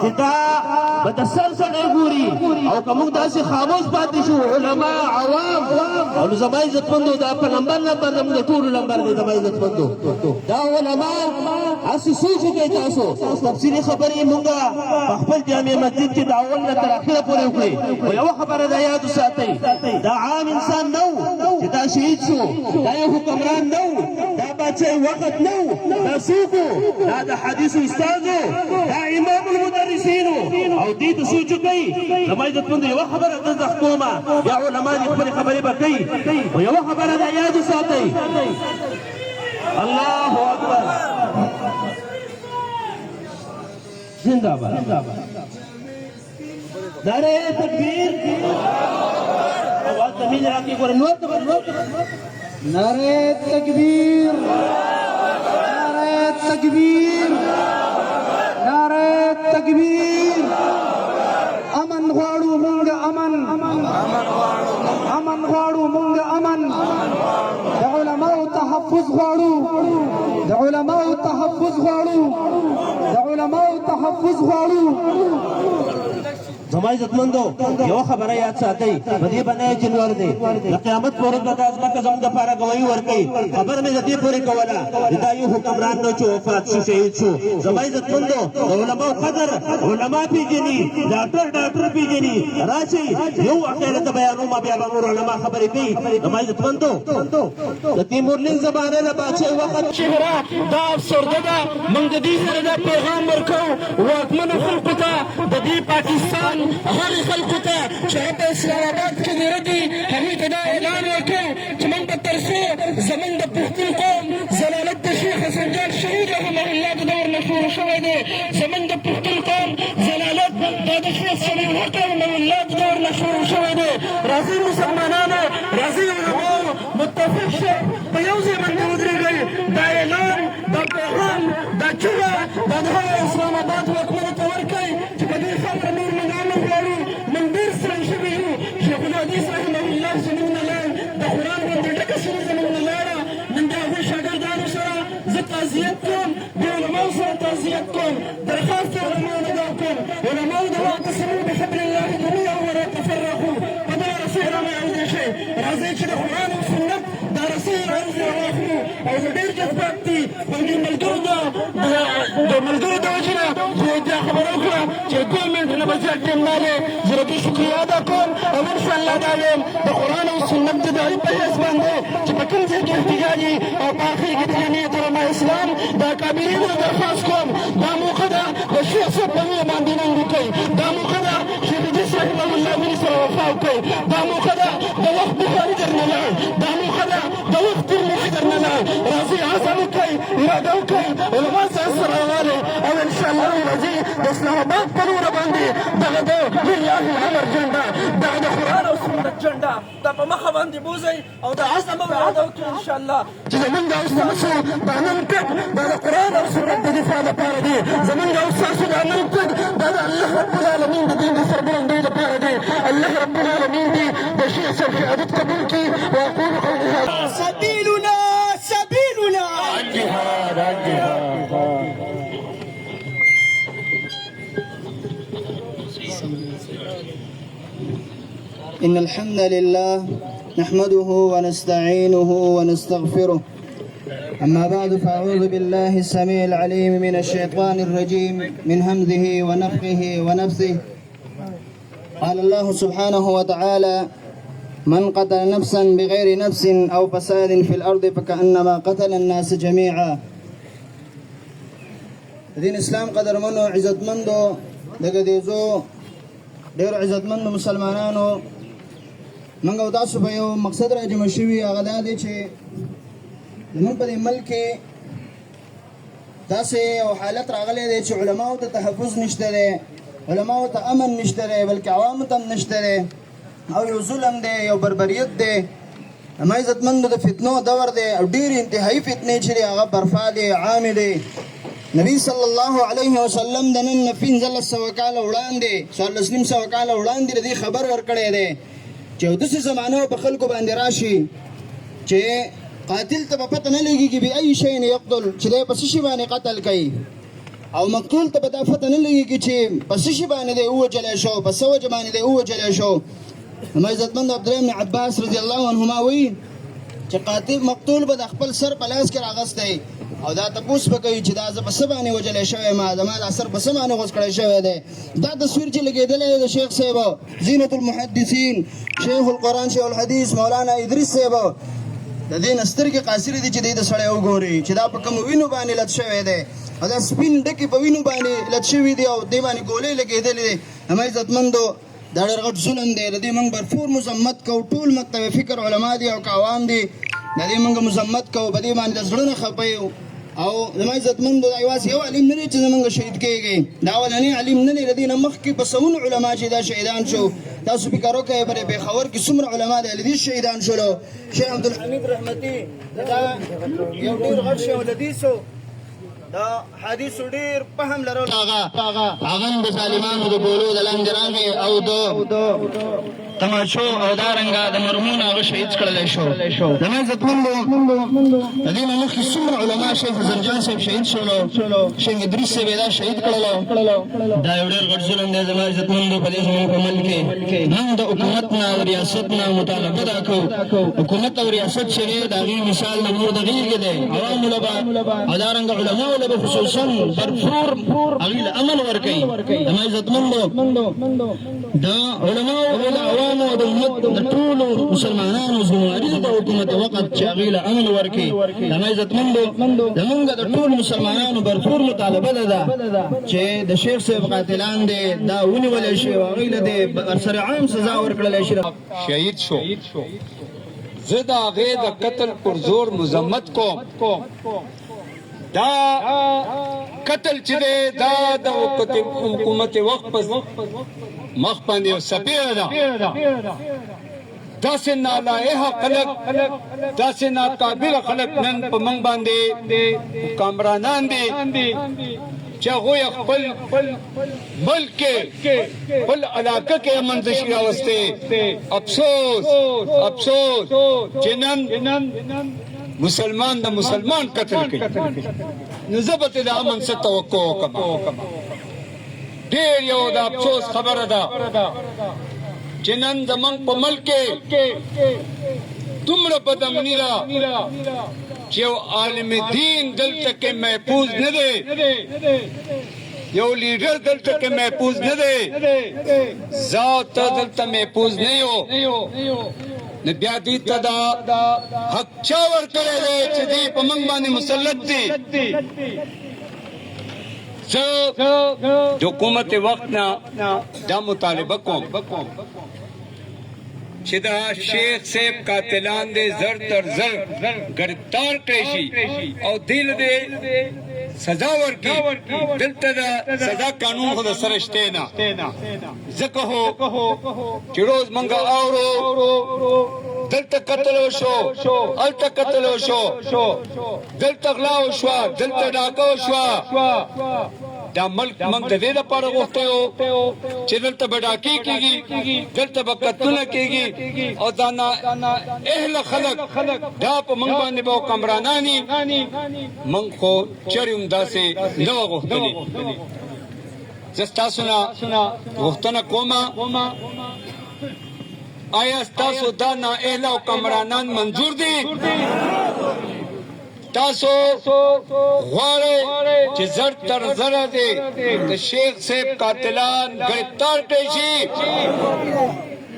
چې دا به د سر سړی ګوري او که موږ داسې خاموش پاتې شو علما عوام او نو زما عزتمندو دا په نمبر زموږ د ټولو نمبر دی زما عزتمندو دا علما هسې سوچ وکړئ تاسو تفصیلي خبرې موږ په خپل جامع مسجد کې د اول نه تر اخره پورې وکړې خو یوه خبره دا یاد وساتئ دا عام انسان نه و چې دا شهید شو دا یو حکمران نه و دا باچه وخت نه و دا څوک و دا د حدیثو استاد و دا امام المدرسینو او دې ته سوچ وکئ زما عزتمندو یوه خبره دلته کومه بیا علما دې خپلې خبرې به کوي خو یوه خبره دا یاد وساتئ الله اکبر زندہ باد نعرہ تکبیر آواز زمین راکی کو نور نعرہ تکبیر نعرہ تکبیر نعرہ تکبیر امن غواړو مونږ امن امن غواړو مونږ امن د علماء تحفظ غواړو د علماء تحفظ غواړو د علماء تحفظ غواړو زما عزتمندو یوه خبره یاد ساتئ په دې باندې چې نور دی د قیامت په ورځ به دا ځمکه زموږ دپاره ګواهي ورکوي خبره مې د دې پورې کوله چې دا یو حکمران نه چې وفات شو شهید شو زما عزتمندو د علماو قدر علما پېژني ډاکټر پېژني راشئ یو واقعه درته بیانوم بیا به نور علما خبرې کوي زما عزتمندو د تیمورلنګ زمانې نه بادشاهي وخت چهره دا افسرده ده موږ د دې سره دا پیغام ورکوو واکمنو خلکو ته د دې پاکستان هغې خلکو ته چې هغه په اسلام آباد کې دېره دي هغوی ته دا اعلان وکړو چې موږ به تر څو زموږ د پښتون قوم ضلالت د شیخ حسن جان شهید رحمه الله د دور نه شروع شوی دی زموږ د پښتون قوم ضلالت دا د شیخ صلیح الحق رحمه الله د دور نه شروع شوی دی راځئ مسلمانانو راځئ علماو متفق شئ په یو ځای باندې ودرېږئ دا اعلان دا پیغام دا چوغه دا د هغه اسلام آباد واکمنو ته ورکړئ چې په دې خاوره نور موږ امن غواړو موږ ډېر ستړي شوي یو شیخ الحدیث رحمه الله زموږ نه لاړ د قرآن باندې ډکه سینه زموږ نه لاړه نن د هغوی شاګردانو سره زه تعزیت کوم د علماو سره تعزیت کوم درخواست یې علماو نه دا کوم علماو د واعتصموا بحبل الله جميعا ولا تفرقوا په دغه رسۍ رامعودې شئ راځئ چې د قرآن او سنت دا رسۍ راوځي راواخلو او زه ډېر جذبات دي خو د ملګرو د وجې نه زه دا خبره وکړه چې 2 منټه نه به زیات ټیم نه دی زه د دوی شکریه ادا کوم او انشاءالله دا وایم د قرآن او سنت د داعي په حیث باندې چې په کوم ځای کې احتجاج وي او په آخر کې د جمعیت علماء اسلام د اکابرینو نه درخواست کوم دا موقع ده د شیخ صاحب په وینه باندې ننګ وکړئ دا موقع ده شیخ ادریس رحمه الله وینې سره وفا وکړئ دا موقع ده د وخت بخاري درنه لاړ دا موقع ده د وخت ترمذي درنه لاړ راځئ عزم وکړئ اراده وکړئ علما ستاسو سره راوالئ او انشاءالله راځئ د اسلام آباد په لوره باندې دغه د لله الامر جنډه دغه د قرآن او سنت جنډه دا په مخه باندې بوځئ او د عزم او اراده وکړئ انشاءالله چې زمونږ او ستاسو دا نن تګ دا د قرآن او سنت د دفاع لپاره دی زمونږ او ستاسو دا نن تګ دا د الله رب العالمین د دین د سربلندۍ لپاره دی الله رب العالمین دې د شیخ صاحب شهادت قبول کړي واقول قولي هذا سبيلنا سبيلنا الجهاد الجهاد إن الحمد لله نحمده ونستعينه ونستغفره أما بعد فأعوذ بالله السميع العليم من الشيطان الرجيم من همزه ونفخه ونفثه قال الله سبحانه وتعالى من قتل نفسا بغير نفس أو فساد في الأرض فكأنما قتل الناس جميعا دين اسلام قدر منو عزت مندو دغديزو ډېر عزتمند مسلمانانو موږ او تاسو په یو مقصد راجمع شوي هغه دا دی چې زموږ په دې ملک کې داسې یو حالت راغلی دی چې علماو ته تحفظ نشته دی علماو ته امن نشته دی بلکې عوامو ته هم نشته دی او یو ظلم دی یو بربریت دی اما عزتمندو د فتنو دور دی او ډېرې انتهایي فتنې چې دی هغه برپا دی عامې دی نبی صلی الله علیه وسلم د نن 1500 کاله وړاندې 1400 کاله وړاندې د دې خبر ورکړی دی چې یو داسې زمانه په خلکو باندې راشي چې قاتل ته به پته نه لګېږي بأي شی یقتل چې دی په څه شي باندې قتل کوي او مقتول ته به دا پته نه لګېږي چې په څه شي باندې دی ووجلی شو په څه وجه باندې دی ووجلی شو. زما عزتمند عبدالله بن عباس رضی الله عنهما وایي چې قاتل مقتول به د خپل سر په لاس کې راغستی او دا تپوس به کوي چې دا زه په څه باندې وجلی شوی یم، زما دا سر په څه باندې غوڅ کړی شوی دی. دا تصویر چې لګېدلی دی د شیخ صاحب زینت المحدثین شیخ القرآن شیخ الحدیث مولانا ادریس صاحب، د دې نه سترګې قاصرې دي چې دی د سړی وګوري چې دا په کومو وینو باندې لت شوی دی او دا سپین ډکې په وینو باندې لت شوي دي او دې باندې ګولۍ لګېدلې دي. زما عزتمندو دا ډېر غټ ظلم دی، د دې موږ بھرپور مذمت کوو. ټول مکتب فکر علما دي او که عوام دي د دې موږ مذمت کوو، په دې باندې د زړه نه خفه یو. او زما عزتمندو دا یوازې یو عالم نه دی چې زموږ شهید کېږي، دا اولنی عالم نه دی، د دې نه مخکې په سوونو علما چې دا شهیدان شو. تاسو فکر وکړئ په پېښور کې څومره علما دي له دې شهیدان شولو. شیخ عبدالحمید رحمتي دا یو ډېر غټ شیخ الحدیث و، دا حدیثو ډېر فهم لرل، هغه هم د ظالمانو د ګولو د لاندې راغی او د تماشو او دارنګه د مرحوم هغه شهید کړلی شو. زما عزتمندو د دې نه مخکې څومره علما شیخ زرجان صاحب شهید شولو، شیخ ادریس صاحب یې دا شهید کړلو. دا یو ډېر غټ ظلم دی زما عزتمندو په دې زموږ په ملک کې. موږ د حکومت نه او ریاست نه مطالبه دا کوو، حکومت او ریاست چې دی د هغې مثال د مور د غېږې دی، عوامو له به او دارنګه علماو له به خصوصا بھرپور هغوی له امن ورکوي. زما عزتمندو د علماو او د عوامو د امت د ټولو مسلمانانو ذمواري ده د حکومت وقت چې هغوی له امن ورکوي. زما عزتمندو زمونږ د ټولو مسلمانانو بھرپور مطالبه ده چې د شیخ صاحب قاتلان دی دا ونیولی شي او هغوی له د برسر عام سزا ورکړلی شي. شهید شو، زه د هغې د قتل پر زور مذمت کوم. دا قتل چې دی دا د حکومت وخت په مخ باندې یو څپېړه ده. داسې نالایقه خلک، داسې ناقابله خلک نن په موږ باندې کامرانان دي چې هغوی خپل ملک کې خپل علاقه کې امن نشي راوستی. افسوس افسوس چې نن مسلمان د مسلمان قتل کوي. نو زه به د امن څه توقع وکړم؟ ډېر یو د افسوس خبره ده چې نن زموږ په ملک کې دومره بدامني ده چې یو عالم دین دلته کې محفوظ نه دی، یو لیډر دلته کې محفوظ نه دی، ذات دلته محفوظ نه یو. نو بیا دې ته دا حق چا ورکړی دی چې دې په موږ باندې مسلط دي؟ زه د حکومت وخت نه دا مطالبه کوم چې دا شیخ صاحب قاتلان دې زر تر زر گرفتار کړی شي او دې له سزا ورکړي. دلته دا سزا قانون خو د سره شته نه. ځکه هو چې روز منګه اورو دلته قتل وشو، هلته قتل وشو، دلته غلا وشوه، دلته ډاکه وشوه. دا ملک موږ د دې لپاره غوښتی و چې دلته به ډاکې کېږي، دلته به قتلونه کېږي او دا نااهله خلک دا په موږ باندې به حکمراناني. موږ خو چرې هم داسې نه وه غوښتلي. زه ستاسو نه غوښتنه کومه آیا ستاسو دا نااهله حکمرانان منظور دي؟ تاسو غواړئ چې زر تر زره دې د شیخ صاحب قاتلان گرفتار کړی شي؟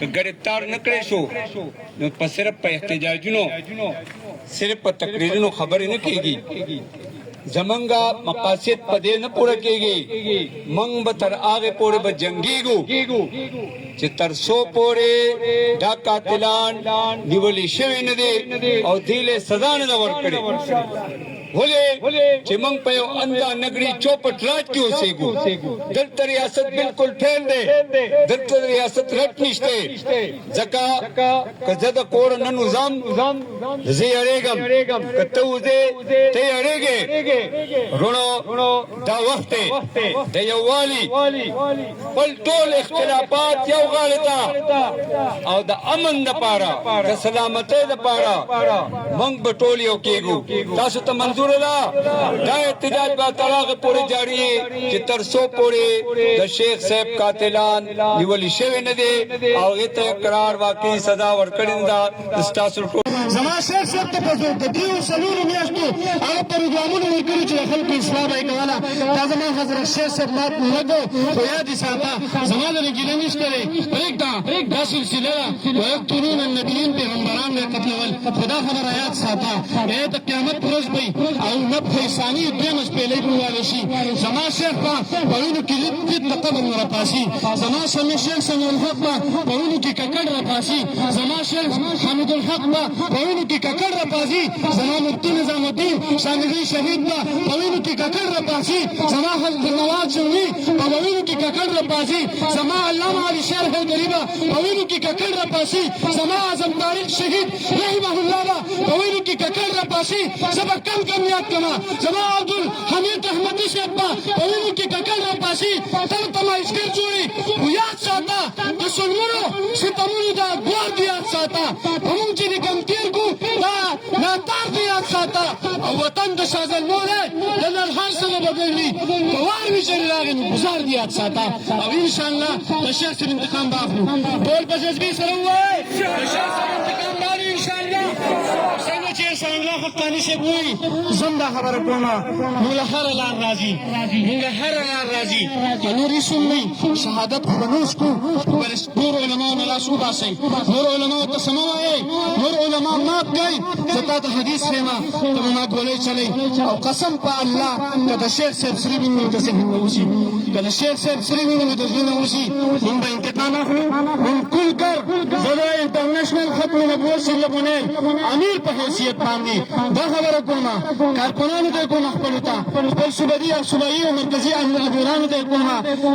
که گرفتار نه کړی شو نو په صرف په احتجاجونو صرف په تقریرونو خبرې نه کېږي. زمونږه مقاصد په دې نه پوره کېږي. موږ به تر هغې پورې به جنګېږو چې تر څو پورې دا قاتلان نیولي شوي نه دي او دې له سزا نه ده ورکړې. ولې چې موږ په یو اندا نګړي چوپټ راج کې اوسېږو. دلته ریاست بالکل فیل دی، دلته ریاست رټ نشته. ځکه که زه د کور نه نظام زه یېرېږم، که ته وځې ته یېرېږې. وروڼو دا وخت دی د یووالي، خپل ټول اختلافات یو غاړې ته او د امن دپاره د سلامتۍ دپاره موږ به ټول یو کېږو. تاسو ته منظور منظور ده دا احتجاج به تر هغه پورې جاری وي چې تر څو پورې د شیخ صاحب قاتلان نیول شوي نه دي او هغې ته اقرار واقعي سزا ورکړې ده ستاسو زما شیخ صاحب ته په د دریو څلورو میاشتو هغه پروګرامونه ورکړي چې د خلکو اصلاح به یې کوله دا زما حضرت شیخ صاحب مات نه کړو خو یاد یې ساته زما لرې ګیله نشته دی پرېږده دا سلسله ده ویقتلون النبیین پیغمبران به یې قتلول خو دا خبره یاد ساته ای د قیامت په ورځ به او نفخ ثاني دویمه شپېلۍ به وواله شي زما شیخ به په وینو کې لید د قبر نه راپاسي زما شیخ سمیع الحق به په وینو کې ککړ راپاسي زما شیخ حمید الحق به په وینو کې ککړ راپاسي زما مفتي نظام الدین شامغي شهید به په وینو کې ککړ راپاسي زما حضرت نواز شمعي په وینو کې ککړ راپاسي زما علامه علي شیر حیدري به په وینو کې ککړ راپاسي زما اعظم طارق شهید رحمه الله به په وینو کې ککړ راپاسي زه به کم کم یاد کړم زما عبدالحمید احمدي صاحب به په وینو کې ککړ راپاسي تل تمایشګر جوړي خو یاد ساته د سلمونو ستمونو دا ګوار دې یاد ساته په موږ چې د کم تېر کړو دا ناتار دې یاد ساته او وطن د شازلمو دی د نرهار سره به ګرځي په وار وي چې راغی نو ګزار دې یاد ساته او انشاءالله د شیخ صاحب انتقام به اخلو ټول په جذبې سره ووایئ د شیخ صاحب انتقام به اخلو انشاءالله څنګه چې احسان الله حقاني صاحب وایي زم دا خبره کوم موږ له هره لار راځي موږ له هره لار راځي که نور اسم نه شهادت خو به نه اوس کړو نور علماو نه لاس وباسئ نور علماو ته څه مه وایئ نور علما مات کوئ زه تا ته حدیث ښیم ته به ما ګولۍ چلئ او قسم په الله که د شیخ صاحب سرې وي نو د ذهن نه وځي که د شیخ صاحب سرې وي نو د زړه نه وځي موږ به انتقام اخلو موږ کل کر زه د انټرنیشنل ختم نبوت سلمونین امیر په حیثیت باندې دا خبره کوم کارکنانو ته کوم خپلو ته خپل صوبدي او صوبایي او مرکزي امیرانو ته کوم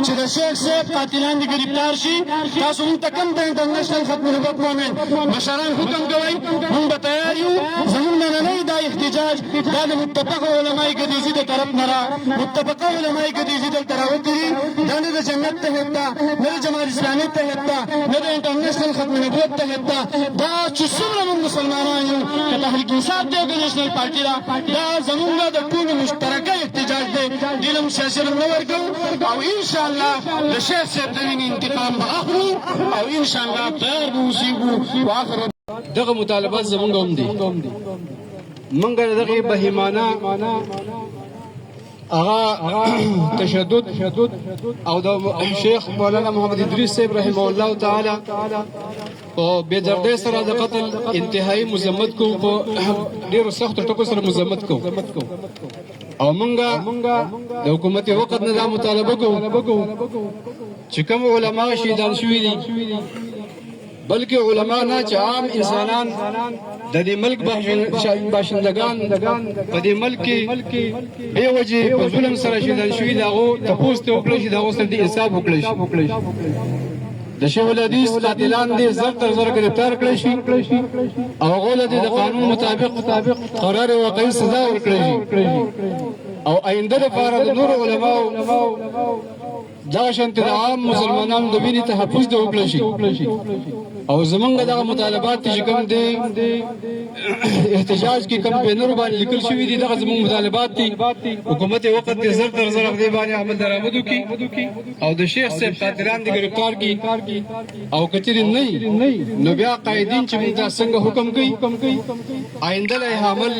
چې د شیخ صاحب قاتلان دې ګرفتار شي تاسو موږ ته کوم د انټرنیشنل ختم نبوت مومن مشران حکم کوئ موږ به تیار یو زموږ نننی دا احتجاج دا د متفقه علمای ګدیزي د طرف نه را متفقه علمای ګدیزي دلته راوتلي دا نه د جنت تحت ده نه د جماعت اسلامي تحت ده نه د انټرنیشنل ختم نبوت تحت ده دا چې څومره موږ مسلمانان یو که تحریک انصاف دی او که نیشنل پارټي ده دا زموږ د ټولو مشترکه احتجاج دی دې له موږ سیاسي رنګ نه ورکوو او انشاءالله د شیخ صاحب د وینې انتقام به اخلو او انشاءالله تیار به اوسېږو واخر دغه مطالبات زمونږ هم دي موږ د دغې بهیمانه هغه تشدد او د شیخ مولانا محمد ادریس صاحب رحمه الله تعالی او بې دردۍ سره د قتل انتهایی مذمت کوو په ډېرو سختو ټکو سره مذمت کوو او موږ د حکومت وقت نه دا مطالبه کوو چې کوم علما شهیدان شوي دي بلکې علما نه چې عام انسانان د دې ملک باشندگان په دې ملک کې بې وجې په ظلم سره شهیدان شوي د هغو تپوس ته وکړی شي د هغو سره دې انصاف وکړی شي د شیخ الحدیث قاتلان دې زر تر زر ګرفتار کړی شي او هغو له دې د قانون مطابق قرار واقعي سزا ورکړی شي او آینده لپاره د نورو علماو دغه شانتې د عام مسلمانانو د وینې تحفظ دې وکړی شي او زمونږ دغه مطالبات چې کوم دي احتجاج کې کوم بینرو باندې لیکل شوي دي دغه زمونږ مطالبات دي حکومت وقت دې زر تر زر دې باندې عمل درآمد وکړي او د شیخ صاحب قاتلان دې ګرفتار کړي او کچېرې نه نو بیا قائدین چې موږ ته څنګه حکم کوي آینده له عمل